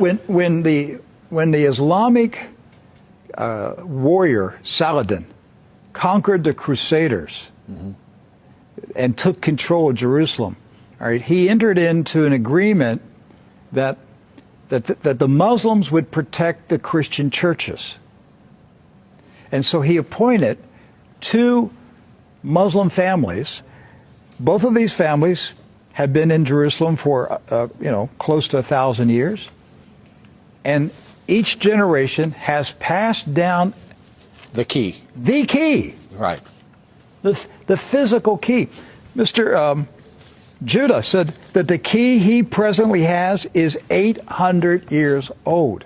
when the Islamic warrior Saladin conquered the Crusaders and took control of Jerusalem, all right, he entered into an agreement that the Muslims would protect the Christian churches. And so he appointed 2 Muslim families. Both of these families have been in Jerusalem for, close to 1,000 years. And each generation has passed down the key. The key. Right. The physical key. Mr. Judah said that the key he presently has is 800 years old.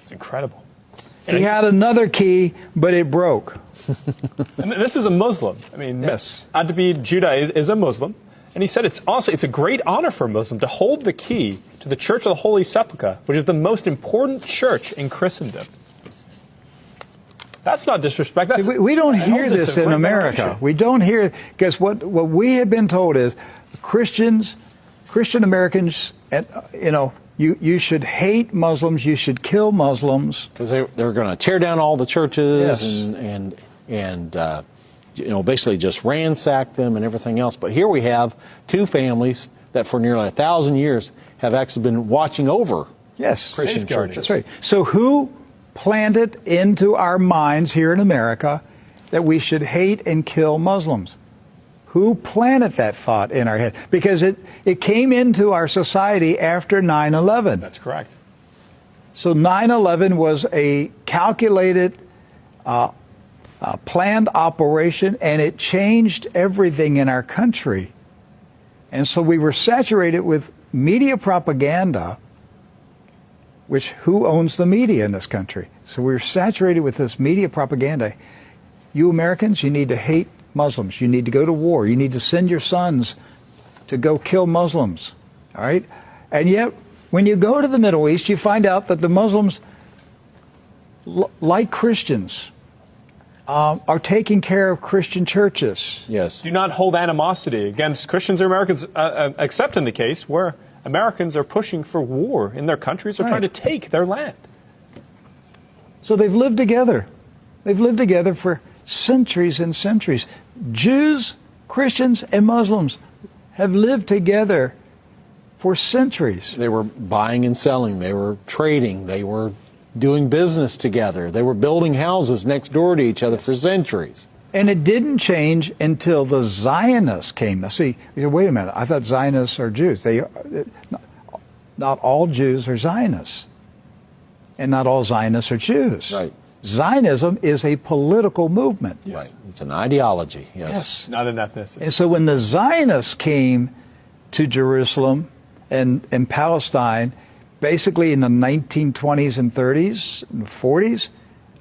It's incredible. He had another key, but it broke. And this is a Muslim. I mean, yes. Adabid Judah is a Muslim. And he said it's a great honor for a Muslim to hold the key to the Church of the Holy Sepulchre, which is the most important church in Christendom. That's not disrespect. That's, we don't hear this in America. We don't hear, because what we have been told is Christian Americans, you should hate Muslims, you should kill Muslims. Because they're going to tear down all the churches yes. and basically just ransack them and everything else. But here we have 2 families that for nearly 1,000 years have actually been watching over Christian churches. That's right. So who planted into our minds here in America that we should hate and kill Muslims? Who planted that thought in our head? Because it came into our society after 9/11. That's correct. So 9/11 was a calculated, planned operation, and it changed everything in our country. And so we were saturated with media propaganda, which who owns the media in this country? So we're saturated with this media propaganda. You Americans, you need to hate Muslims. You need to go to war. You need to send your sons to go kill Muslims. All right? And yet, when you go to the Middle East, you find out that the Muslims, like Christians, are taking care of Christian churches. Yes. Do not hold animosity against Christians or Americans, except in the case where Americans are pushing for war in their countries or trying to take their land. So they've lived together. They've lived together for centuries and centuries. Jews, Christians, and Muslims have lived together for centuries. They were buying and selling. They were trading. They were doing business together. They were building houses next door to each other for centuries. And it didn't change until the Zionists came. Now, see, wait a minute. I thought Zionists are Jews. Not all Jews are Zionists. And not all Zionists are Jews. Right. Zionism is a political movement. Yes. Right. It's an ideology. Yes. Not an ethnicity. And so when the Zionists came to Jerusalem and Palestine, basically in the 1920s and 30s and 40s,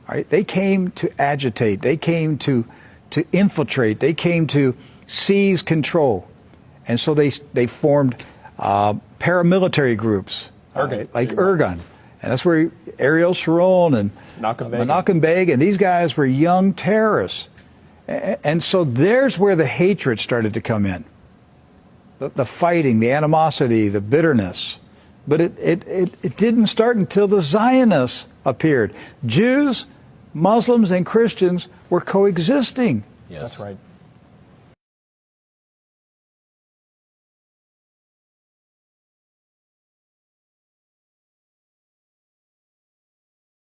all right, they came to agitate. They came to infiltrate. They came to seize control. And so they formed paramilitary groups, like Irgun. And that's where Ariel Sharon and Menachem Begin, these guys were young terrorists. And so there's where the hatred started to come in. The fighting, the animosity, the bitterness. But it didn't start until the Zionists appeared. Jews, Muslims, and Christians were coexisting. Yes. That's right.